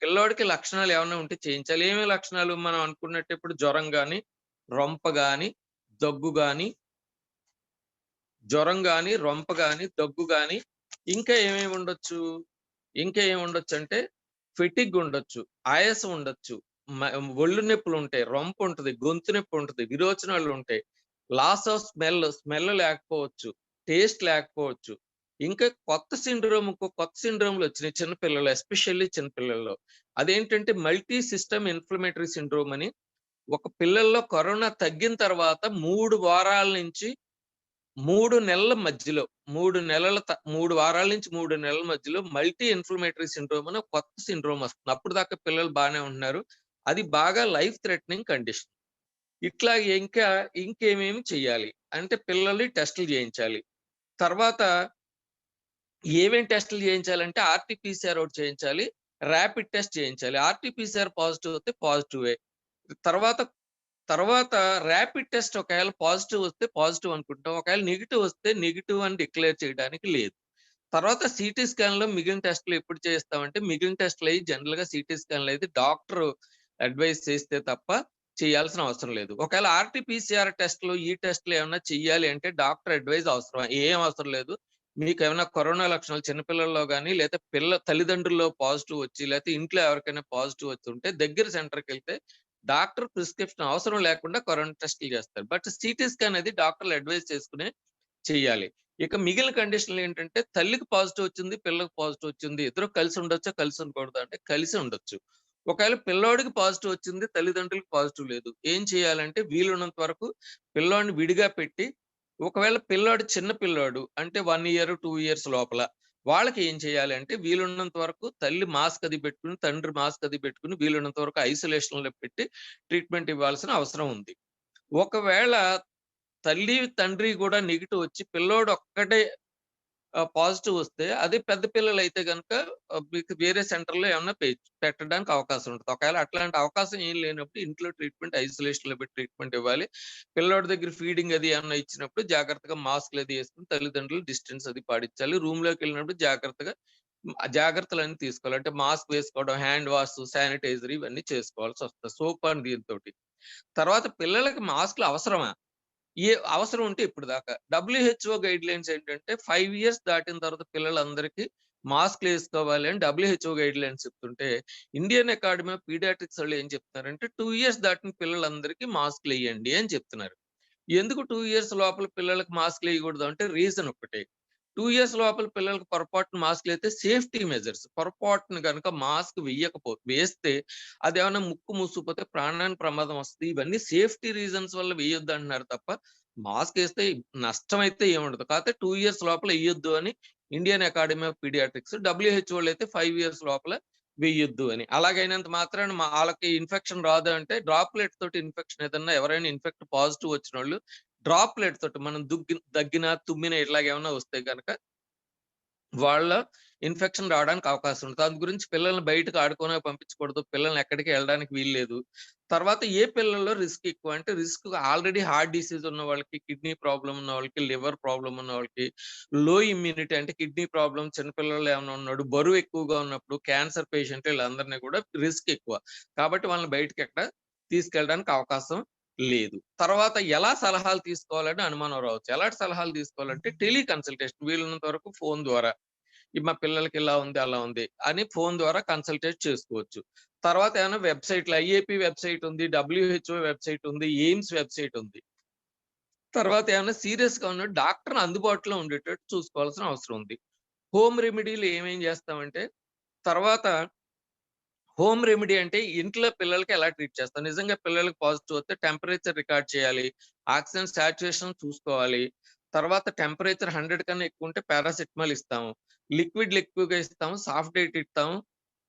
పిల్లోడికి లక్షణాలు ఏమన్నా ఉంటే చేయించాలి. ఏమేమి లక్షణాలు మనం అనుకున్నట్టు ఇప్పుడు జ్వరం గాని, రొంప గాని, దగ్గు గాని, రొంప గాని, దగ్గు గాని ఇంకా ఏమేమి ఉండొచ్చు? ఇంకా ఏముండొచ్చంటే ఫెటిగ్ ఉండొచ్చు, ఆయాసం ఉండొచ్చు, మ ఒళ్ళు నొప్పులుంటాయి, రొంపుంటది, గొంతు నొప్పుంటది, విరోచనాలుంటాయి, లాస్ ఆఫ్ స్మెల్ లేకపోవచ్చు, టేస్ట్ లేకపోవచ్చు. ఇంకా కొత్త సిండ్రోమ్‌లొచ్చినాయి చిన్న పిల్లల్లో, ఎస్పెషల్లీ చిన్న పిల్లల్లో. అదేంటంటే మల్టీ సిస్టమ్ ఇన్‌ఫ్లమేటరీ సిండ్రోమ్ అని. ఒక పిల్లల్లో కరోనా తగ్గిన తర్వాత 3 వారాల నుంచి 3 నెలల మధ్యలో 3 వారాల నుంచి 3 నెలల మధ్యలో మల్టీ ఇన్‌ఫ్లమేటరీ సిండ్రోమ్ అని ఒక కొత్త సిండ్రోమ్ వస్తుంది. అప్పటిదాకా పిల్లలు బానే ఉంటున్నారు. అది బాగా లైఫ్ థ్రెటనింగ్ కండిషన్. ఇట్లా ఇంకేమేమి చేయాలి? అంటే పిల్లల్ని టెస్టులు చేయించాలి. తర్వాత ఏమేం టెస్టులు చేయించాలంటే ఆర్‌టీ-పీసీఆర్ ఒకటి చేయించాలి. ర్యాపిడ్ టెస్ట్ చేయించాలి. ఆర్‌టీ-పీసీఆర్ పాజిటివ్ వస్తే పాజిటివే. తర్వాత తర్వాత ర్యాపిడ్ టెస్ట్ ఒకవేళ పాజిటివ్ వస్తే పాజిటివ్ అనుకుంటాం. ఒకవేళ నెగెటివ్ వస్తే నెగెటివ్ అని డిక్లేర్ చేయడానికి లేదు. తర్వాత సీటీ స్కాన్‌లో మిగిలిన టెస్ట్‌లు ఎప్పుడు చేస్తామంటే, మిగిలిన టెస్ట్‌లయి జనరల్‌గా సీటీ స్కాన్‌లయితే డాక్టరు అడ్వైస్ చేస్తే తప్ప చేయాల్సిన అవసరం లేదు. ఒకవేళ ఆర్‌టీ-పీసీఆర్ టెస్ట్‌లు, ఈ టెస్ట్‌లు ఏమన్నా చెయ్యాలి అంటే డాక్టర్ అడ్వైస్ అవసరమా? ఏం అవసరం లేదు. మీకేమైనా కరోనా లక్షణాలు చిన్న పిల్లల్లో గాని, లేతే తల్లిదండ్రుల్లో పాజిటివ్ వచ్చి, లేతే ఇంట్లో ఎవరికైనా పాజిటివ్ వచ్చుంటే దగ్గర సెంటర్‌కెళ్తే డాక్టర్ ప్రిస్క్రిప్షన్ అవసరం లేకుండా కరోనా టెస్ట్‌లు చేస్తారు. బట్ సీటీ స్కాన్ అది డాక్టర్‌లు అడ్వైస్ చేసుకునే చెయ్యాలి. ఇక మిగిలిన కండిషన్‌లేంటంటే తల్లికి పాజిటివ్ వచ్చింది, పిల్లకి పాజిటివ్ వచ్చింది. ఇద్దరు కలిసి ఉండొచ్చా? కలిసి ఉండకూడదా? అంటే కలిసి ఉండొచ్చు. ఒకవేళ పిల్లోడికి పాజిటివ్ వచ్చింది, తల్లిదండ్రులకు పాజిటివ్ లేదు. ఏం చేయాలంటే వీలున్నంత వరకు పిల్లోడిని విడిగా పెట్టి, ఒకవేళ పిల్లోడు చిన్న పిల్లోడు అంటే 1 ఇయర్, 2 ఇయర్స్ లోపల వాళ్ళకి ఏం చేయాలి అంటే వీలున్నంత వరకు తల్లి మాస్క్ అది పెట్టుకొని, తండ్రి మాస్క్ అది పెట్టుకొని వీలున్నంత వరకు ఐసోలేషన్‌లో పెట్టి ట్రీట్మెంట్ ఇవ్వాల్సిన అవసరం ఉంది. ఒకవేళ తల్లి, తండ్రి గూడా నెగెటివ్ వచ్చి పిల్లోడు ఒక్కడే పాజిటివ్ వస్తే అదే పెద్ద పిల్లలైతే గనక మీకు వేరే సెంటర్‌లో ఏమన్నా పెట్టడానికి అవకాశం ఉంటది. ఒకవేళ అట్లాంటి అవకాశం ఏం లేనప్పుడు ఇంట్లో ట్రీట్మెంట్ ఐసోలేషన్‌లో పెట్టి ట్రీట్మెంట్ ఇవ్వాలి. పిల్లోడి దగ్గర ఫీడింగ్ అది ఏమన్నా ఇచ్చినప్పుడు జాగ్రత్తగా మాస్క్‌లు అది యేసుకొని తల్లిదండ్రులు డిస్టెన్స్ అది పాటించాలి. రూమ్‌లోకెళ్ళినప్పుడు జాగ్రత్తగా ఆ జాగ్రత్తలన్నీ తీసుకోవాలి. అంటే మాస్క్ వేసుకోవడం, హ్యాండ్ వాష్, శానిటైజర్ ఇవన్నీ చేసుకోవాల్సొస్తది. Soap and దీనితోటి. తర్వాత పిల్లలకి మాస్క్‌లు అవసరమా? అవసరం ఉంటే ఇప్పటిదాకా. డబ్ల్యూహెచ్ఓ గైడ్‌లైన్స్ ఏంటంటే 5 ఇయర్స్ దాటిన తర్వాత పిల్లలందరికీ మాస్క్‌లేసుకోవాలి అని డబ్ల్యూహెచ్ఓ గైడ్‌లైన్స్ చెప్తుంటే, ఇండియన్ అకాడమీ ఆఫ్ పీడియాట్రిక్స్ వాళ్ళు ఏం చెప్తున్నారంటే 2 ఇయర్స్ దాటిన పిల్లలందరికీ మాస్క్‌లెయ్యండి అని చెప్తున్నారు. ఎందుకు 2 ఇయర్స్ లోపల పిల్లలకి మాస్క్‌లేయకూడదు అంటే రీజన్ ఒక్కటే. 2 ఇయర్స్ లోపల పిల్లలకి పొరపాటున మాస్క్‌లైతే సేఫ్టీ మెజర్స్ పొరపాటున గనక మాస్క్ వేస్తే అదేమన్నా ముక్కు మూసుకుపోతే ప్రాణానికి ప్రమాదం వస్తది. ఇవన్నీ సేఫ్టీ రీజన్స్ వల్ల వేయొద్దంటున్నారు తప్ప, మాస్కేస్తే నష్టమైతే ఏముండదు. కాపోతే 2 ఇయర్స్ లోపల ఎయొద్దు అని ఇండియన్ అకాడమీ ఆఫ్ పీడియాట్రిక్స్, డబ్ల్యూహెచ్ఓలైతే 5 ఇయర్స్ లోపల వెయ్యొద్దు అని. అలాగైనంత మాత్రాన ఆళ్ళకి ఇన్ఫెక్షన్ రాదు అంటే డ్రాప్‌లెట్ తోటి ఇన్ఫెక్షన్ ఏదన్నా ఎవరైనా పాజిటివ్ వచ్చినోళ్ళు డ్రాప్‌లెట్ తోటి మనం దగ్గినా, తుమ్మినా ఇట్లాగేమన్నా వస్తే గనక వాళ్ళ ఇన్ఫెక్షన్ రావడానికి అవకాశం ఉంటది. అందు గురించి పిల్లల్ని బయటకి ఆడుకోనికి పంపించకూడదు. పిల్లల్ని ఎక్కడికి ఎళ్ళడానికి వీల్లేదు. తర్వాత ఏ పిల్లల్లో రిస్క్ ఎక్కువ అంటే రిస్క్ ఆల్రెడీ హార్ట్ డిసీజ్ ఉన్న వాళ్ళకి, కిడ్నీ ప్రాబ్లమ్ ఉన్న వాళ్ళకి, లివర్ ప్రాబ్లమ్ ఉన్న వాళ్ళకి, లో ఇమ్యూనిటీ అంటే కిడ్నీ ప్రాబ్లమ్ చిన్న పిల్లల్లో ఏమన్నా ఉన్నాడు, బరువు ఎక్కువగా ఉన్నప్పుడు, క్యాన్సర్ పేషెంట్ వీళ్ళందరిని కూడా రిస్క్ ఎక్కువ. కాబట్టి వాళ్ళని బయటకి ఎక్కడ తీసుకెళ్ళడానికి అవకాశం లేదు. తర్వాత ఎలా సలహాలు తీసుకోవాలని అనుమానం రావచ్చు. ఎలాంటి సలహాలు తీసుకోవాలంటే టెలి కన్సల్టేషన్ వీలున్నంత వరకు ఫోను ద్వారా. మా పిల్లలకి ఇలా ఉంది, అలా ఉంది అని ఫోను ద్వారా కన్సల్టేట్ చేసుకోవచ్చు. తర్వాత ఏమైనా వెబ్‌సైట్‌లు ఐఏపీ వెబ్‌సైట్ ఉంది, డబ్ల్యూహెచ్ఓ వెబ్‌సైట్ ఉంది, ఎయిమ్స్ వెబ్‌సైట్ ఉంది. తర్వాత ఏమన్నా సీరియస్‌గా ఉన్న డాక్టర్‌ని అందుబాటులో ఉండేటట్టు చూసుకోవాల్సిన అవసరం ఉంది. హోమ్ రెమెడీలు ఏమేం చేస్తామంటే తర్వాత హోమ్ రెమెడీ అంటే ఇంట్లో పిల్లలకి ఎలా ట్రీట్ చేస్తాం? నిజంగా పిల్లలకి పాజిటివ్ వస్తే టెంపరేచర్ రికార్డ్ చేయాలి. ఆక్సిజన్ సాచురేషన్ చూసుకోవాలి. తర్వాత టెంపరేచర్ 100 కన్నా ఎక్కువుంటే పారాసిటమాల్ ఇస్తాము. లిక్విడ్‌లు ఎక్కువగా ఇస్తాము. సాఫ్ట్ డైట్ ఇస్తాము.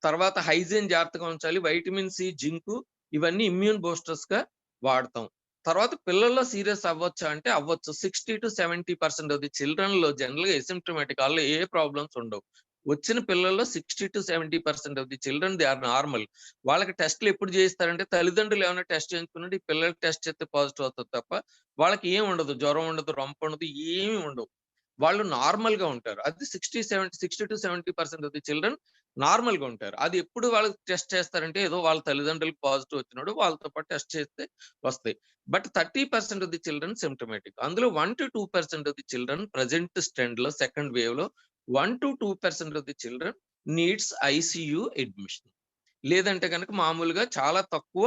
తర్వాత హైజీన్ జాగ్రత్తగా ఉంచాలి. వైటమిన్ సి, జింకు ఇవన్నీ ఇమ్యూన్ బూస్టర్స్‌గా వాడతాం. తర్వాత పిల్లల్లో సీరియస్ అవ్వొచ్చా అంటే అవ్వచ్చు. 60-70% ఆఫ్ ది చిల్డ్రన్‌లో జనరల్‌గా అసిమ్ప్టమాటిక్ ఆళ్ళలో ఏ ప్రాబ్లమ్స్ ఉండవు. వచ్చిన పిల్లల్లో 60-70% of the children they are normal. వాళ్ళకి టెస్ట్‌లు ఎప్పుడు చేయిస్తారంటే తల్లిదండ్రులు ఏమైనా టెస్ట్ చేయించుకున్నట్టు ఈ పిల్లలకి టెస్ట్ చేస్తే పాజిటివ్ అవుతది తప్ప వాళ్ళకి ఏం ఉండదు. జ్వరం ఉండదు, రొంప ఉండదు, ఏమి ఉండవు. వాళ్ళు నార్మల్‌గా ఉంటారు. అది 60-70% ఆఫ్ ది చిల్డ్రన్ నార్మల్‌గా ఉంటారు. అది ఎప్పుడు వాళ్ళకి టెస్ట్ చేస్తారంటే ఏదో వాళ్ళ తల్లిదండ్రులకు పాజిటివ్ వచ్చినప్పుడు వాళ్ళతో పాటు టెస్ట్ చేస్తే వస్తాయి. But 30% of the children symptomatic. అందులో 1-2% ఆఫ్ ది చిల్డ్రన్ ప్రెజెంట్ ట్రెండ్‌లో సెకండ్ వేవ్‌లో 1-2% of the children needs ICU admission. లేదంటే గనక మామూలుగా చాలా తక్కువ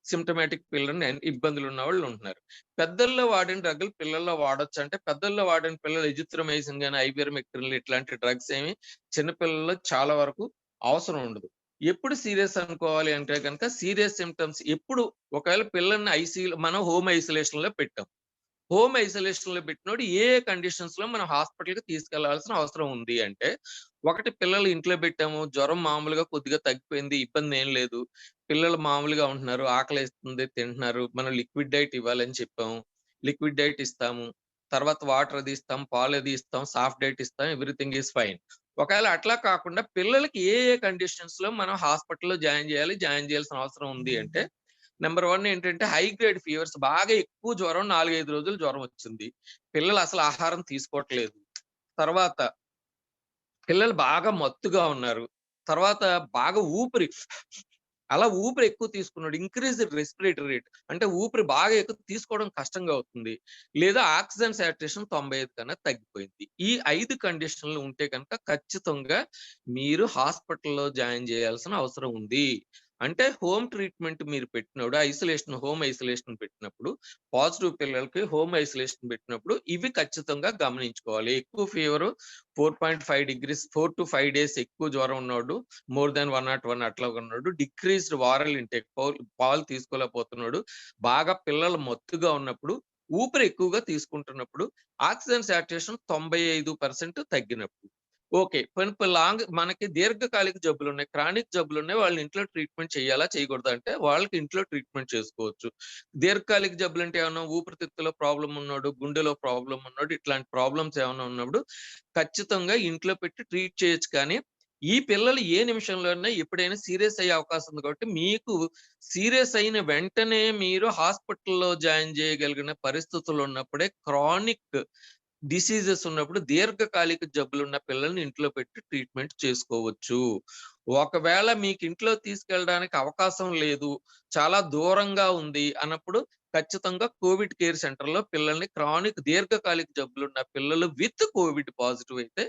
సింప్టమాటిక్ పిల్లల్ని ఇబ్బందులు ఉన్నవాళ్ళు ఉంటున్నారు. పెద్దల్లో వాడిన డ్రగ్‌లు పిల్లల్లో వాడొచ్చా అంటే పెద్దల్లో వాడిన పిల్లలు ఎజిథ్రోమైసిన్ గాని, ఐబెర్మెక్టిన్ ఇట్లాంటి డ్రగ్స్ ఏమి చిన్న పిల్లల్లో చాలా వరకు అవసరం ఉండదు. ఎప్పుడు సీరియస్ అనుకోవాలి అంటే గనక సీరియస్ సింప్టమ్స్ ఎప్పుడు ఒకవేళ పిల్లల్ని ఐసీయూలో మనం హోమ్ ఐసోలేషన్‌లో పెట్టాం. హోమ్ ఐసోలేషన్‌లో పెట్టినోడు ఏ కండిషన్స్‌లో మనం హాస్పిటల్‌కి తీసుకెళ్లాల్సిన అవసరం ఉంది అంటే, ఒకటి పిల్లలు ఇంట్లో పెట్టాము. జ్వరం మామూలుగా కొద్దిగా తగ్గిపోయింది. ఇబ్బందేం లేదు. పిల్లలు మామూలుగా ఉంటున్నారు. ఆకలేస్తుంది తింటున్నారు. మనం లిక్విడ్ డైట్ ఇవ్వాలని చెప్పాము. లిక్విడ్ డైట్ ఇస్తాము. తర్వాత వాటర్ అది ఇస్తాం. పాలు అది ఇస్తాం. సాఫ్ట్ డైట్ ఇస్తాం. Everything is fine. ఒకవేళ అట్లా కాకుండా పిల్లలకి ఏ ఏ కండిషన్స్‌లో మనం హాస్పిటల్‌లో జాయిన్ చేయాలి, జాయిన్ చేయాల్సిన అవసరం ఉంది అంటే నంబర్ 1 ఏంటంటే హై గ్రేడ్ ఫీవర్స్ బాగా ఎక్కువ జ్వరం 4, 5 రోజులు జ్వరం వచ్చింది. పిల్లలు అసలు ఆహారం తీసుకోవట్లేదు. తర్వాత పిల్లలు బాగా మత్తుగా ఉన్నారు. తర్వాత బాగా ఊపిరి ఎక్కువ తీసుకున్నాడు. ఇంక్రీజ్డ్ రెస్పిరేటరీ రేట్ అంటే ఊపిరి బాగా ఎక్కువ తీసుకోవడం కష్టంగా అవుతుంది. లేదా ఆక్సిజన్ సాచురేషన్ 95 కన్నా తగ్గిపోయింది. ఈ 5 కండిషన్‌లు ఉంటే గనక ఖచ్చితంగా మీరు హాస్పిటల్‌లో జాయిన్ చేయాల్సిన అవసరం ఉంది. అంటే హోమ్ ట్రీట్మెంట్ మీరు పెట్టినప్పుడు హోమ్ ఐసోలేషన్ పెట్టినప్పుడు పాజిటివ్ పిల్లలకి హోమ్ ఐసోలేషన్ పెట్టినప్పుడు ఇవి ఖచ్చితంగా గమనించుకోవాలి. ఎక్కువ ఫీవరు 4.5 డిగ్రీస్ 4-5 డేస్ ఎక్కువ జ్వరం ఉన్నోడు, మోర్ థాన్ 101 అట్లా ఉన్నాడు. డిక్రీజ్డ్ వారల్ ఇంటేక్ పాలు తీసుకోలేకపోతున్నాడు. బాగా పిల్లలు మత్తుగా ఉన్నప్పుడు, ఊపిరి ఎక్కువగా తీసుకుంటున్నప్పుడు, ఆక్సిజన్ సాచురేషన్ 95% తగ్గినప్పుడు. ఓకే. మనకి దీర్ఘకాలిక జబ్బులున్నాయి. క్రానిక్ జబ్బులున్నాయి. వాళ్ళని ఇంట్లో ట్రీట్మెంట్ చేయాలా? చేయకూడదా? అంటే వాళ్ళకి ఇంట్లో ట్రీట్మెంట్ చేసుకోవచ్చు. దీర్ఘకాలిక జబ్బులంటే ఏమన్నా ఊపిరితిత్తులో ప్రాబ్లమ్ ఉన్నోడు, గుండెలో ప్రాబ్లమ్ ఉన్నోడు ఇట్లాంటి ప్రాబ్లమ్స్ ఏమన్నా ఉన్నప్పుడు ఖచ్చితంగా ఇంట్లో పెట్టి ట్రీట్ చేయొచ్చు కానీ, ఈ పిల్లలు ఏ నిమిషంలోనైనా ఎప్పుడైనా సీరియస్ అయ్యే అవకాశం ఉంది కాబట్టి, మీకు సీరియస్ అయిన వెంటనే మీరు హాస్పిటల్‌లో జాయిన్ చేయగలిగిన పరిస్థితులు ఉన్నప్పుడే క్రానిక్ డిసీజెస్ ఉన్నప్పుడు దీర్ఘకాలిక జబ్బులున్న పిల్లల్ని ఇంట్లో పెట్టి ట్రీట్మెంట్ చేసుకోవచ్చు. ఒకవేళ మీకు ఇంట్లో తీసుకెళ్ళడానికి అవకాశం లేదు, చాలా దూరంగా ఉంది అన్నప్పుడు ఖచ్చితంగా కోవిడ్ కేర్ సెంటర్‌లో పిల్లల్ని దీర్ఘకాలిక జబ్బులున్న పిల్లలు విత్ కోవిడ్ పాజిటివ్ అయితే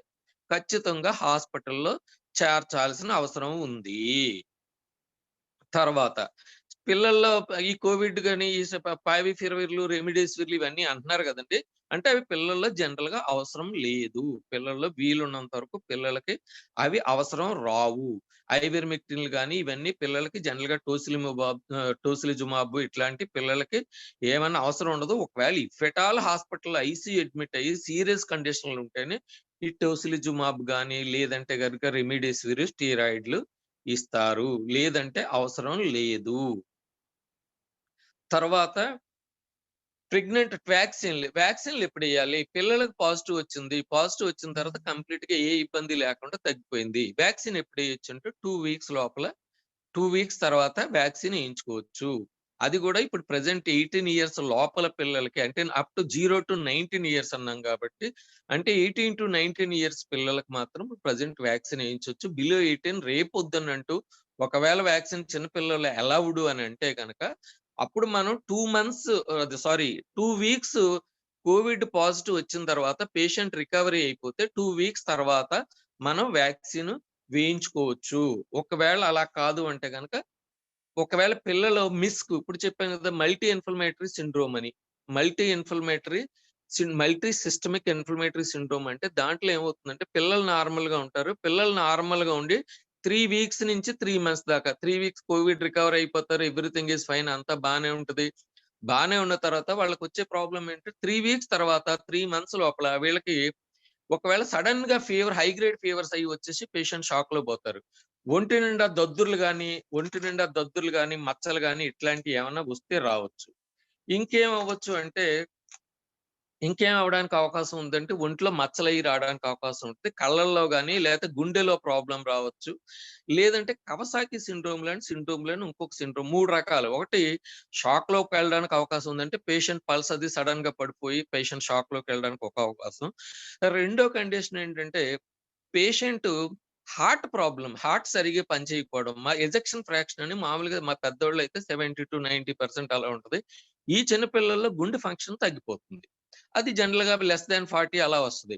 ఖచ్చితంగా హాస్పిటల్‌లో చేర్చాల్సిన అవసరం ఉంది. తర్వాత పిల్లల్లో ఈ కోవిడ్ గాని, ఈ పావిఫిరవిర్‌లు, రెమిడెసివిర్‌లు ఇవన్నీ అంటున్నారు గదండీ! అంటే అవి పిల్లల్లో జనరల్‌గా అవసరం లేదు. పిల్లల్లో వీలున్నంత వరకు పిల్లలకి అవి అవసరం రావు. ఐవెర్మెక్టిన్‌లు గాని ఇవన్నీ పిల్లలకి జనరల్‌గా టోసిలిజుమాబ్ ఇట్లాంటి పిల్లలకి ఏమన్నా అవసరం ఉండదు. ఒకవేళ ఇఫ్ ఎట్ ఆల్ హాస్పిటల్‌లో ఐసీయూ అడ్మిట్ అయ్యి సీరియస్ కండిషన్‌లు ఉంటేనే ఈ టోసిలిజుమాబ్ గాని, లేదంటే గనుక రెమిడెసివిర్, స్టెరాయిడ్‌లు ఇస్తారు. లేదంటే అవసరం లేదు. తర్వాత వ్యాక్సిన్‌లు ఎప్పుడెయ్యాలి? పిల్లలకు పాజిటివ్ వచ్చింది. పాజిటివ్ వచ్చిన తర్వాత కంప్లీట్‌గా ఏ ఇబ్బంది లేకుండా తగ్గిపోయింది. వ్యాక్సిన్ ఎప్పుడెయ్యొచ్చంటే 2 వీక్స్ లోపల 2 వీక్స్ తర్వాత వ్యాక్సిన్ ఎయించుకోవచ్చు. అది గూడా ఇప్పుడు ప్రెజెంట్ 18 ఇయర్స్ లోపల పిల్లలకి అంటే అప్ టు 0-19 ఇయర్స్ అన్నాం గాబట్టి, అంటే 18-19 ఇయర్స్ పిల్లలకి మాత్రం ప్రెజెంట్ వ్యాక్సిన్ ఎయించొచ్చు. బిలో 18 రేపొద్దునంటూ ఒకవేళ వ్యాక్సిన్ చిన్న పిల్లలు అలౌడ్ అని అంటే గనక, అప్పుడు మనం 2 మంత్స్ 2 వీక్స్ కోవిడ్ పాజిటివ్ వచ్చిన తర్వాత పేషెంట్ రికవరీ అయిపోతే 2 వీక్స్ తర్వాత మనం వ్యాక్సిన్ వేయించుకోవచ్చు. ఒకవేళ అలా కాదు అంటే గనక, ఒకవేళ పిల్లలు ఇప్పుడు చెప్పాను కదా! Multi inflammatory multi systemic inflammatory syndrome అంటే దాంట్లో ఏమవుతుందంటే పిల్లలు నార్మల్‌గా ఉంటారు. పిల్లలు నార్మల్‌గా ఉండి 3 వీక్స్ నుంచి 3 మంత్స్ దాకా 3 వీక్స్ కోవిడ్ రికవర్ అయిపోతారు. ఎవ్రీథింగ్ ఈస్ ఫైన్ అంతా బానే ఉంటది. బానే ఉన్న తర్వాత వాళ్ళకొచ్చే ప్రాబ్లమ్ ఏంటంటే 3 వీక్స్ తర్వాత 3 మంత్స్ లోపల వీళ్ళకి ఒకవేళ సడెన్‌గా హై గ్రేడ్ ఫీవర్స్ అయ్యి వచ్చేసి పేషెంట్ షాక్‌లో పోతారు. ఒంటి నిండా దద్దుర్లు గాని, మచ్చలు గాని ఇట్లాంటివి ఏమన్నా వస్తే రావచ్చు. ఇంకేమవ్వచ్చు అంటే ఇంకేం అవ్వడానికి అవకాశం ఉందంటే ఒంట్లో మచ్చలయి రావడానికి అవకాశం ఉంటది. కళ్ళల్లో గాని లేతే గుండెలో ప్రాబ్లమ్ రావచ్చు. లేదంటే కవసాకి సిండ్రోమ్‌లని ఇంకొక సిండ్రోమ్ 3 రకాలు. ఒకటి షాక్‌లోకెళ్ళడానికి అవకాశం ఉందంటే పేషెంట్ పల్స్ అది సడెన్‌గా పడిపోయి పేషెంట్ షాక్‌లోకెళ్ళడానికి ఒక అవకాశం. రెండో కండిషన్ ఏంటంటే పేషెంటు హార్ట్ ప్రాబ్లమ్, హార్ట్ సరిగ్గా పనిచేయకపోవడం. ఎజెక్షన్ ఫ్రాక్షన్ అని మామూలుగా మా పెద్దోళ్ళైతే 70-90% అలా ఉంటది. ఈ చిన్న పిల్లల్లో గుండె ఫంక్షన్ తగ్గిపోతుంది. అది జనరల్‌గా లెస్ థాన్ 40 అలా వస్తది.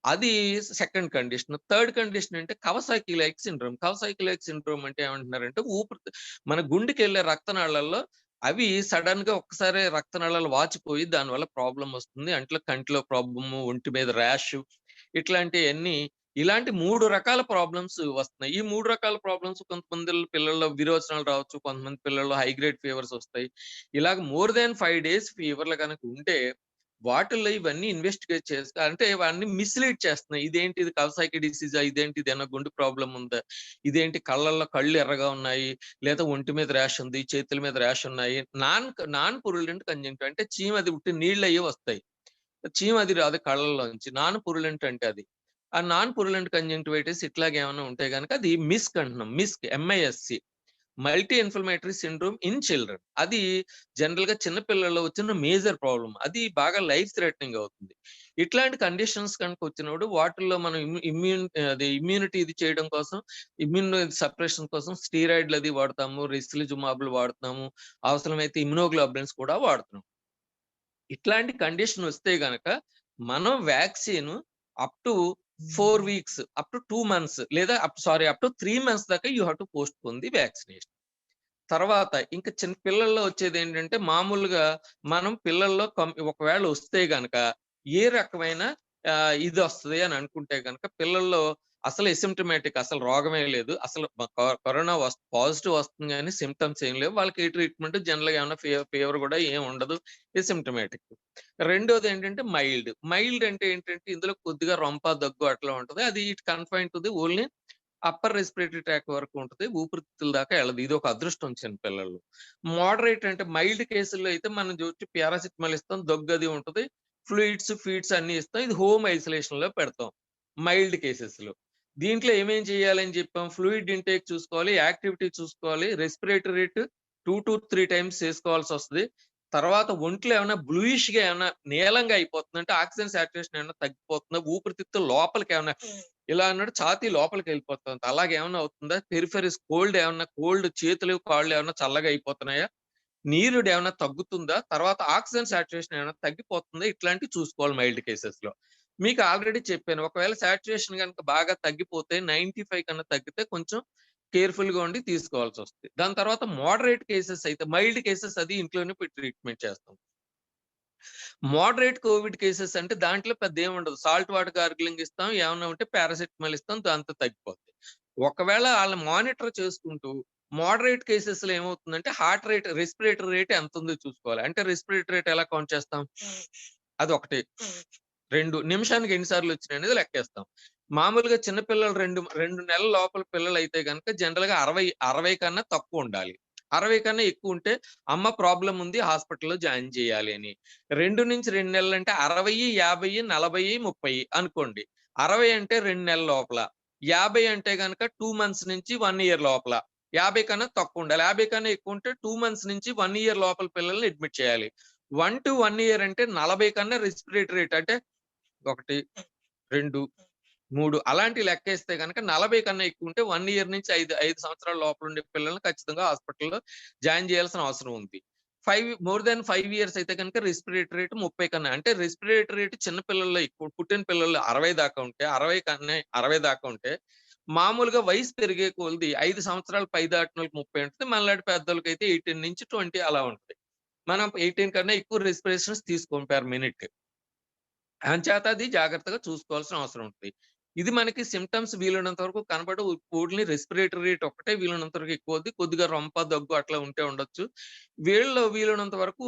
అది సెకండ్ కండిషన్. థర్డ్ కండిషన్ అంటే Kawasaki like syndrome. Kawasaki like syndrome అంటే ఏమంటున్నారంటే మన గుండెకెళ్ళే రక్తనాళాల్లో అవి సడెన్‌గా ఒక్కసారే రక్తనాళాలు వాచిపోయి దానివల్ల ప్రాబ్లమ్ వస్తుంది. కంటిలో ప్రాబ్లము, ఒంటి మీద ర్యాష్ ఇట్లాంటియన్నీ ఇలాంటి 3 రకాల ప్రాబ్లమ్స్ వస్తున్నాయి. ఈ 3 రకాల ప్రాబ్లమ్స్ కొంతమంది పిల్లల్లో విరోచనాలు రావచ్చు. కొంతమంది పిల్లల్లో హై గ్రేడ్ ఫీవర్స్ వస్తాయి. ఇలాగ మోర్ థాన్ 5 డేస్ ఫీవర్‌లు గనక ఉంటే వాటిల్లో ఇవన్నీ ఇన్వెస్టిగేట్ చేస్తే అంటే ఇవన్నీ మిస్‌లీడ్ చేస్తున్నాయి. ఇదేంటి కవసాకి డిసీజా? ఇదేంటి ఇదేమన్నా గుండె ప్రాబ్లమ్ ఉందా? ఇదేంటి కళ్ళు ఎర్రగా ఉన్నాయి. లేదా ఒంటి మీద ర్యాష్ ఉంది. చేతుల మీద ర్యాష్ ఉన్నాయి. నాన్ పురులెంట్ కంజంక్టివ్ అంటే చీమ అది ఉట్టి నీళ్ళయ్యే వస్తాయి. చీమ అది రాదు కళ్ళల్లోంచి. నాన్ పురులెంట్ అంటే అది. ఆ నాన్ పురులెంట్ కంజంక్టివైటిస్ ఇట్లాగేమన్నా ఉంటే గనక అది మిస్క్ అంటున్నాం. MISC. Multi inflammatory syndrome in children. అది జనరల్‌గా చిన్న పిల్లల్లో వచ్చిన మేజర్ ప్రాబ్లమ్. అది బాగా లైఫ్ థ్రెటనింగ్ అవుతుంది. ఇట్లాంటి కండిషన్స్ కనుక వచ్చినప్పుడు వాటిల్లో మనం ఇమ్యూనిటీ ఇది చేయడం కోసం, ఇమ్యూన్ సప్రెషన్ కోసం స్టెరాయిడ్‌లది వాడతాము. రిస్లిజుమాబ్‌లు వాడుతున్నాము. అవసరమైతే ఇమ్యునోగ్లోబులిన్స్ కూడా వాడుతున్నాం. ఇట్లాంటి కండిషన్ వస్తే గనక మనం vaccine up to 4 weeks, up to 2 months లేదా అప్ టు 3 మంత్స్ దాకా you have to postpone the vaccination. తర్వాత ఇంకా చిన్న పిల్లల్లో వచ్చేదేంటంటే మామూలుగా మనం పిల్లల్లో ఒకవేళ వస్తే గనక ఏ రకమైన ఇదొస్తది అని అనుకుంటే గనక పిల్లల్లో అసలు అసిమ్ప్టమాటిక్ అసలు రోగమే లేదు. అసలు కరోనా పాజిటివ్ వస్తుంది గానీ సింప్టమ్స్ ఏం లేవు. వాళ్ళకి ఏ ట్రీట్‌మెంట్ జనరల్‌గా ఏమన్నా ఫీవర్ గూడా ఏం ఉండదు. అసిమ్ప్టమాటిక్. రెండోదేంటంటే మైల్డ్. మైల్డ్ అంటే ఏంటంటే ఇందులో కొద్దిగా రొంప, దగ్గు అట్లా ఉంటది. అది it confined to the only upper respiratory tract వరకు ఉంటది. ఊపిరితిత్తుల దాకా ఎళ్ళదు. ఇదొక అదృష్టం చిన్న పిల్లల్లో. మోడరేట్ అంటే మైల్డ్ కేసుల్లో అయితే మనం పారాసిటమాల్ ఇస్తాం. దగ్గది ఉంటది. ఫ్లూయిడ్స్, ఫీడ్స్ అన్నీ ఇస్తాం. ఇది హోమ్ ఐసోలేషన్‌లో పెడతాం. మైల్డ్ కేసెస్‌లో. దీంట్లో ఏమేం చేయాలని చెప్పాం? ఫ్లూయిడ్ ఇంటేక్ చూసుకోవాలి. యాక్టివిటీ చూసుకోవాలి. రెస్పిరేటరీ రేట్ 2-3 టైమ్స్ చేసుకోవాల్సొస్తది. తర్వాత ఒంట్లో ఏమన్నా బ్లూయిష్‌గా ఏమన్నా నీలంగా అయిపోతుందంటే ఆక్సిజన్ సాచురేషన్ ఏమన్నా తగ్గిపోతుందా? ఊపిరితిత్తుల లోపలికేమన్నా ఇలా అన్నాడు ఛాతీ లోపలికెళ్ళిపోతుంది. అలాగేమన్నా అవుతుందా? కోల్డ్ చేతులు, కాళ్ళు ఏమన్నా చల్లగా అయిపోతున్నాయా? నీరుడేమన్నా తగ్గుతుందా? తర్వాత ఆక్సిజన్ సాచురేషన్ ఏమన్నా తగ్గిపోతుందా? ఇట్లాంటివి చూసుకోవాలి మైల్డ్ కేసెస్‌లో. మీకు ఆల్రెడీ చెప్పాను. ఒకవేళ సాచురేషన్ గనుక బాగా తగ్గిపోతే 95 కన్నా తగ్గితే కొంచెం కేర్‌ఫుల్‌గా ఉండి తీసుకోవాల్సొస్తది. దాని తర్వాత మోడరేట్ కేసెస్ అయితే మైల్డ్ కేసెస్ అది ఇంట్లోనే ట్రీట్‌మెంట్ చేస్తాం. మోడరేట్ కోవిడ్ కేసెస్ అంటే దాంట్లో పెద్దేముండదు. సాల్ట్ వాటర్ గార్గిలింగ్ ఇస్తాం. ఏమన్నా ఉంటే పారాసిటమాల్ ఇస్తాం. దాంతో తగ్గిపోద్ది. ఒకవేళ ఆళ్ళని మానిటర్ చేసుకుంటూ మోడరేట్ కేసెస్‌లో ఏమవుతుందంటే హార్ట్ రేట్, రెస్పిరేటరీ రేట్ ఎంతుందో చూసుకోవాలి. అంటే రెస్పిరేటరీ రేట్ ఎలా కౌంట్ చేస్తాం? అదొకటి. 2 నిమిషానికి ఎన్ని సార్లు వచ్చినాయనేది లెక్కేస్తాం. మామూలుగా చిన్న పిల్లలు 2 నెలల లోపల పిల్లలైతే గనక జనరల్‌గా 60 కన్నా తక్కువుండాలి. 60 కన్నా ఎక్కువుంటే అమ్మ ప్రాబ్లమ్ ఉంది హాస్పిటల్‌లో జాయిన్ చేయాలి అని. 2-2 నెలలంటే 60, 50, 40, 30 అనుకోండి. 60 అంటే 2 నెలల లోపల. 50 అంటే గనక 2 మంత్స్ నుంచి 1 ఇయర్ లోపల. 50 కన్నా తక్కువుండాలి. 50 కన్నా ఎక్కువుంటే 2 మంత్స్ నుంచి 1 ఇయర్ లోపల పిల్లల్ని అడ్మిట్ చేయాలి. 1-1 ఇయర్ అంటే 40 కన్నా రెస్పిరేటరీ రేట్ అంటే 1, 2, 3 అలాంటి లెక్కేస్తే గనక 40 కన్నా ఎక్కువుంటే 1 ఇయర్ నుంచి 5 సంవత్సరాల లోపలుండే పిల్లల్ని ఖచ్చితంగా హాస్పిటల్‌లో జాయిన్ చేయాల్సిన అవసరం ఉంది. మోర్ థాన్ 5 ఇయర్స్ అయితే గనక రెస్పిరేటరీ రేట్ 30 కన్నా అంటే రెస్పిరేటరీ రేట్ చిన్న పిల్లల్లో ఎక్కువ పుట్టిన పిల్లల్లో 60 దాకా ఉంటే 60 దాకా ఉంటే మామూలుగా వయసు పెరిగే కొలది 5 సంవత్సరాలు పై దాటినోళ్ళకి 30 ఉంటది. మనలాంటి పెద్దోళ్ళకైతే 18-20 అలా ఉంటది. మనం 18 కన్నా ఎక్కువ రెస్పిరేషన్స్ తీసుకోం పర్ మినిట్. అంచేత అది జాగ్రత్తగా చూసుకోవాల్సిన అవసరం ఉంటది. ఇది మనకి సింప్టమ్స్ వీలైనంత వరకు కనపడవు. ఓన్లీ రెస్పిరేటరీ రేట్ ఒక్కటే వీలైనంత వరకు ఎక్కువవుద్ది. కొద్దిగా రొంప, దగ్గు అట్లా ఉంటే ఉండొచ్చు. వీళ్ళలో వీలైనంత వరకు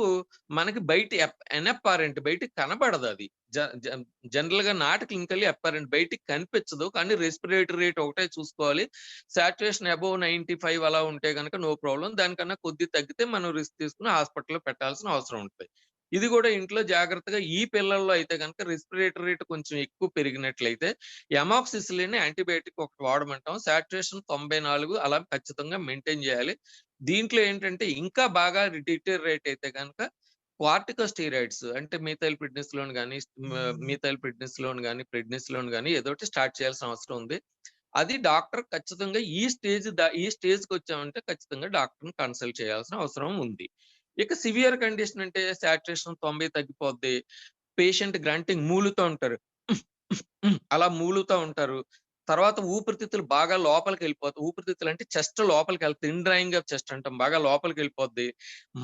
మనకి బయట ఎన్‌ఎఫ్ఆర్‌ఎంట్ బయటికి కనపడదది. జ జ జనరల్‌గా నాట్ క్లినికల్లీ అప్పారెంట్ బయటికి కనిపించదు. కానీ రెస్పిరేటరీ రేట్ ఒకటే చూసుకోవాలి. సాచురేషన్ అబోవ్ 95 అలా ఉంటే గనక నో ప్రాబ్లమ్. దానికన్నా కొద్దిగా తగ్గితే మనం రిస్క్ తీసుకొని హాస్పిటల్‌లో పెట్టాల్సిన అవసరం ఉంటది. ఇది గూడా ఇంట్లో జాగ్రత్తగా ఈ పిల్లల్లో అయితే గనక రెస్పిరేటరీ రేట్ కొంచెం ఎక్కువ పెరిగినట్లయితే ఎమాక్సిసిలిన్ యాంటీబయాటిక్ ఒకటి వాడమంటాం. సాచురేషన్ 94 అలా ఖచ్చితంగా మెయింటైన్ జేయాలి. దీంట్లో ఏంటంటే ఇంకా బాగా డిటీరియరేట్ అయితే గనక కార్టికోస్టెరాయిడ్స్ అంటే మిథైల్ ప్రెడ్నిసోలోన్ గాని ఏదోకటి స్టార్ట్ చేయాల్సిన అవసరం ఉంది. అది డాక్టర్ ఖచ్చితంగా ఈ స్టేజ్‌కొచ్చామంటే ఖచ్చితంగా డాక్టర్‌ని కన్సల్ట్ చేయాల్సిన అవసరం ఉంది. ఇక సివియర్ కండిషన్ అంటే సాచురేషన్ 90 తగ్గిపోద్ది. పేషెంట్ గ్రంటింగ్ మూలుతా ఉంటారు. అలా మూలుతా ఉంటారు. తర్వాత ఊపిరితిత్తులు బాగా లోపలికెళ్ళిపోతాయి. ఊపిరితిత్తులు అంటే చెస్ట్ లోపలికెళ్తాయి. ఇన్‌డ్రాయింగ్ ఆఫ్ చెస్ట్ అంటాం. బాగా లోపలికెళ్ళిపోద్ది.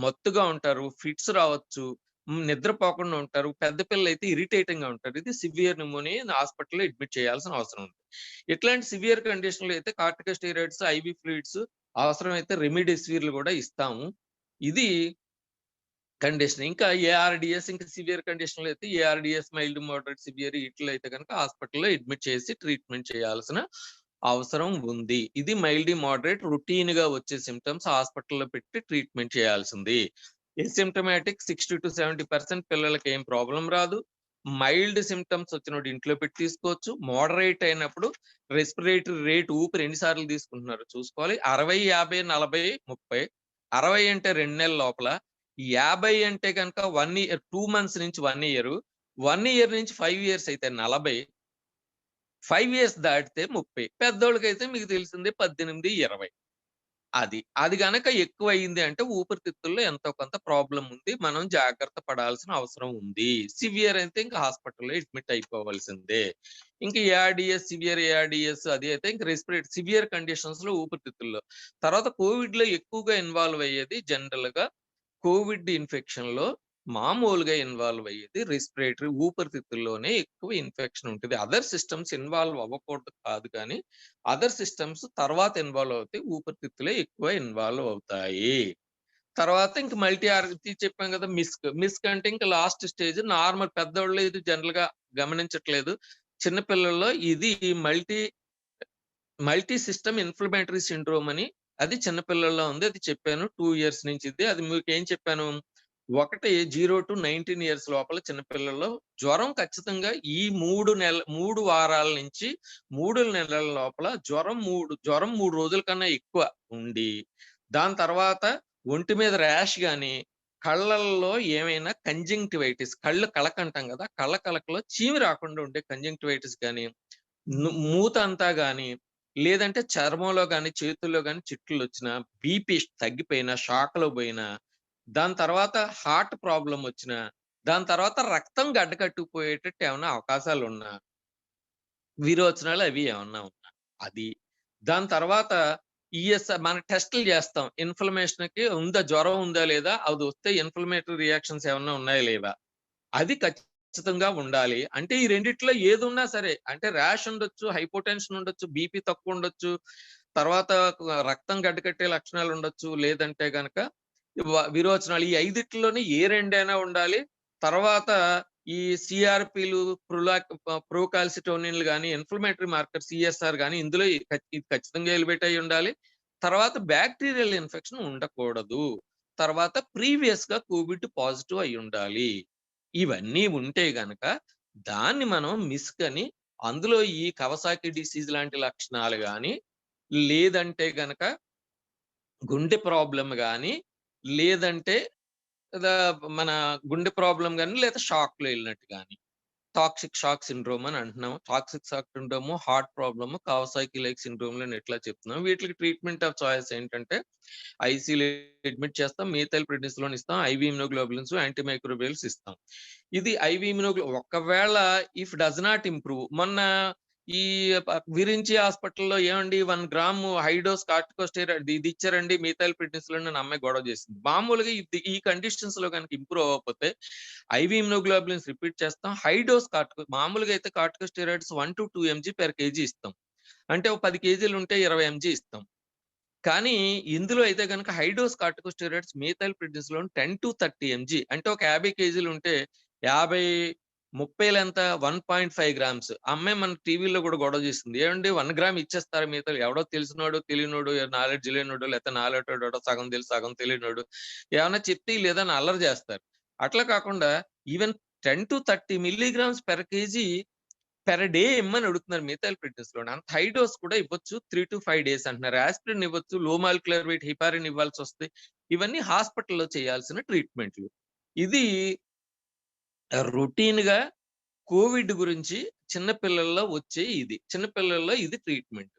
మత్తుగా ఉంటారు. ఫిట్స్ రావచ్చు. నిద్రపోకుండా ఉంటారు. పెద్ద పిల్లలైతే ఇరిటేటింగ్‌గా ఉంటారు. ఇది సివియర్ న్యూమోనియా హాస్పిటల్‌లో అడ్మిట్ చేయాల్సిన అవసరం ఉంది. ఇట్లాంటి సివియర్ కండిషన్‌లో అయితే కార్టికోస్టెరాయిడ్స్, ఐవీ ఫ్లూయిడ్స్ అవసరమైతే రెమిడెసివిర్‌లు గూడా ఇస్తాము. ఇది కండిషన్. ఇంకా ఏఆర్‌డీఎస్ ఇంకా సివియర్ కండిషన్‌లో అయితే ఏఆర్‌డీఎస్ మైల్డ్, మోడరేట్, సివియర్ ఈటిల్లో అయితే గనుక హాస్పిటల్‌లో అడ్మిట్ చేసి ట్రీట్మెంట్ చేయాల్సిన అవసరం ఉంది. ఇది మైల్డ్, మోడరేట్ రొటీన్‌గా వచ్చే సింప్టమ్స్ హాస్పిటల్‌లో పెట్టి ట్రీట్మెంట్ చేయాల్సింది. ఎసిమ్ప్టమాటిక్ 60-70% పిల్లలకి ఏం ప్రాబ్లమ్ రాదు. మైల్డ్ సింప్టమ్స్ వచ్చినప్పుడు ఇంట్లో పెట్టి తీసుకోవచ్చు. మోడరేట్ అయినప్పుడు రెస్పిరేటరీ రేట్ ఊపిరి ఎన్ని సార్లు తీసుకుంటున్నారో చూసుకోవాలి. 60, 50, 40, 30. 60 అంటే 2 నెలల లోపల. 50 అంటే గనక 1 ఇయర్ 2 మంత్స్ నుంచి 1 ఇయరు. 1 ఇయర్ నుంచి 5 ఇయర్స్ అయితే 40. 5 ఇయర్స్ దాటితే 30. పెద్దోళ్ళకైతే మీకు తెలిసిందే 18, 20. అది గనక ఎక్కువయింది అంటే ఊపిరితిత్తుల్లో ఎంతో కొంత ప్రాబ్లమ్ ఉంది. మనం జాగ్రత్త పడాల్సిన అవసరం ఉంది. సివియర్ అయితే ఇంక హాస్పిటల్‌లో అడ్మిట్ అయిపోవాల్సిందే. ఇంక సివియర్ ఏఆర్‌డీఎస్ అది అయితే ఇంక సివియర్ కండిషన్స్‌లో ఊపిరితిత్తుల్లో. తర్వాత కోవిడ్‌లో ఎక్కువగా ఇన్వాల్వ్ అయ్యేది జనరల్‌గా కోవిడ్ ఇన్ఫెక్షన్‌లో మామూలుగా ఇన్వాల్వ్ అయ్యేది రెస్పిరేటరీ ఊపిరితిత్తుల్లోనే ఎక్కువ ఇన్ఫెక్షన్ ఉంటది. అదర్ సిస్టమ్స్ ఇన్వాల్వ్ అవ్వకూడదు కాదు కానీ, అదర్ సిస్టమ్స్ తర్వాత ఇన్వాల్వ్ అవుతాయి. ఊపిరితిత్తులే ఎక్కువ ఇన్వాల్వ్ అవుతాయి. తర్వాత ఇంక మల్టీ చెప్పాం కదా! మిస్క్ అంటే ఇంక లాస్ట్ స్టేజ్ నార్మల్ పెద్దోళ్ళు ఇది జనరల్‌గా గమనించట్లేదు. చిన్న పిల్లల్లో ఇది multi multi system inflammatory syndrome అని అది చిన్న పిల్లల్లో ఉంది. అది చెప్పాను. 2 ఇయర్స్ నుంచి ఇది. అది మీకేం చెప్పాను? ఒకటి 0-19 ఇయర్స్ లోపల చిన్న పిల్లల్లో జ్వరం ఖచ్చితంగా ఈ 3 వారాల నుంచి 3 నెలల లోపల జ్వరం 3 రోజుల కన్నా ఎక్కువ ఉండి, దాని తర్వాత ఒంటి మీద ర్యాష్ గాని, కళ్ళల్లో ఏమైనా కంజంక్టివైటిస్ కళ్ళు కలకంటాం గదా! కళ్ళ కలకలో చీమి రాకుండా ఉండే కంజంక్టివైటిస్ గాని, మూతంతా గాని, లేదంటే చర్మంలో గాని, చేతుల్లో గాని చిట్లులొచ్చినా, బీపీ తగ్గిపోయినా, షాక్‌లో బోయినా, దాని తర్వాత హార్ట్ ప్రాబ్లమ్ వచ్చినా, దాని తర్వాత రక్తం గడ్డకట్టుకుపోయేటట్టు ఏమన్నా అవకాశాలున్నా, విరోచనాలు అవి ఏమన్నా ఉన్నా. అది. దాని తర్వాత మన టెస్టులు జేస్తాం. జ్వరం ఉందా లేదా? అదొస్తే ఇన్‌ఫ్లమేటరీ రియాక్షన్స్ ఏమన్నా ఉన్నాయా లేవా? అది ఖచ్చితంగా ఉండాలి. అంటే ఈ రెండిట్లో ఏదున్నా సరే, అంటే ర్యాష్ ఉండొచ్చు, హైపోటెన్షన్ ఉండొచ్చు, బీపీ తక్కువుండొచ్చు, తర్వాత రక్తం గడ్డకట్టే లక్షణాలుండొచ్చు, లేదంటే గనక విరోచనాలు. ఈ ఐదిట్లోని ఏ రెండైనా ఉండాలి. తర్వాత ఈ సీఆర్‌పీలు, ప్రోకాల్సిటోనిన్‌లు గాని, ఇన్‌ఫ్లమేటరీ మార్కర్ సీఎస్ఆర్ గాని ఇందులో ఇది ఖచ్చితంగా ఎలివేట్ అయ్యి ఉండాలి. తర్వాత బాక్టీరియల్ ఇన్ఫెక్షన్ ఉండకూడదు. తర్వాత ప్రీవియస్‌గా కోవిడ్ పాజిటివ్ అయ్యుండాలి. ఇవన్నీ ఉంటే గనక దాన్ని మనం మిస్క్ అని అందులో ఈ కవసాకి డిసీజ్ లాంటి లక్షణాలు గాని, లేదంటే గనక గుండె ప్రాబ్లమ్ గాని, లేదంటే ద మన గుండె ప్రాబ్లమ్ గాని, లేదా షాక్‌లో ఎళ్ళినట్టు గాని. టాక్సిక్ షాక్ సిండ్రోమ్ అని అంటున్నాం. Toxic shock syndrome, heart problem, Kawasaki like సిండ్రోమ్‌లని ఇట్లా చెప్తున్నాం. వీటికి ట్రీట్మెంట్ ఆఫ్ చాయిస్ ఏంటంటే ఐసీయూలో అడ్మిట్ చేస్తాం. మిథైల్ ప్రెడ్నిసోలోన్ ఇస్తాం. ఐవీ ఇమ్యునోగ్లోబులిన్స్, యాంటీ మైక్రోబియల్స్ ఇస్తాం. ఇది ఐవీ ఒకవేళ ఇఫ్ డస్ నాట్ ఇంప్రూవ్ మొన్న ఈ విరించి హాస్పిటల్‌లో ఏవండీ 1 గ్రాము హై డోస్ కార్టికోస్టెరాయిడ్ ఇది ఇచ్చారండి మిథైల్ ప్రెడ్నిసోలోన్ అని అమ్మాయి గొడవ చేసింది. మామూలుగా ఈ కండిషన్స్‌లో గనుక ఇంప్రూవ్ అవ్వకపోతే ఐవీ ఇమ్యునోగ్లోబులిన్స్ రిపీట్ చేస్తాం. హై డోస్ మామూలుగా అయితే కార్టికోస్టెరాయిడ్స్ 1-2 ఎంజీ పెర్ కేజీ ఇస్తాం. అంటే ఓ 10 కేజీలు ఉంటే 20 ఎంజీ ఇస్తాం. కానీ ఇందులో అయితే గనుక high dose corticosteroids methyl prednisolone 10-30 MG అంటే ఒక 50 కేజీలు ఉంటే 50, 30 1.5 గ్రామ్స్. ఆ అమ్మాయి మన టీవీలో గూడా గొడవ చేసింది. ఏవండీ 1 గ్రామ్ ఇచ్చేస్తారా మిగతావి ఎవడో తెలిసినోడు, తెలియనోడు, నాలెడ్జ్ లేనోడు, లేకపోతే నాలాటోడెవడో సగం తెలుసు, సగం తెలియనోడు ఏమన్నా చెప్తే ఈళ్ళేదైనా అల్లరి జేస్తారు. అట్లా కాకుండా even 10-30 milligrams per KG per day ఇమ్మని అడుగుతున్నారు మిథైల్ ప్రెడ్నిసోలోన్. అంత హై డోస్ కూడా ఇవ్వచ్చు. 3-5 డేస్ అంటున్నారు. యాస్పిరిన్ ఇవ్వచ్చు. లో మాలిక్యులర్ వెయిట్ హిపారిన్ ఇవ్వాల్సొస్తది. ఇవన్నీ హాస్పిటల్‌లో చేయాల్సిన ట్రీట్మెంట్‌లు. ఇది రొటీన్‌గా కోవిడ్ గురించి చిన్న పిల్లల్లో వచ్చే ఇది. చిన్న పిల్లల్లో ఇది ట్రీట్మెంట్.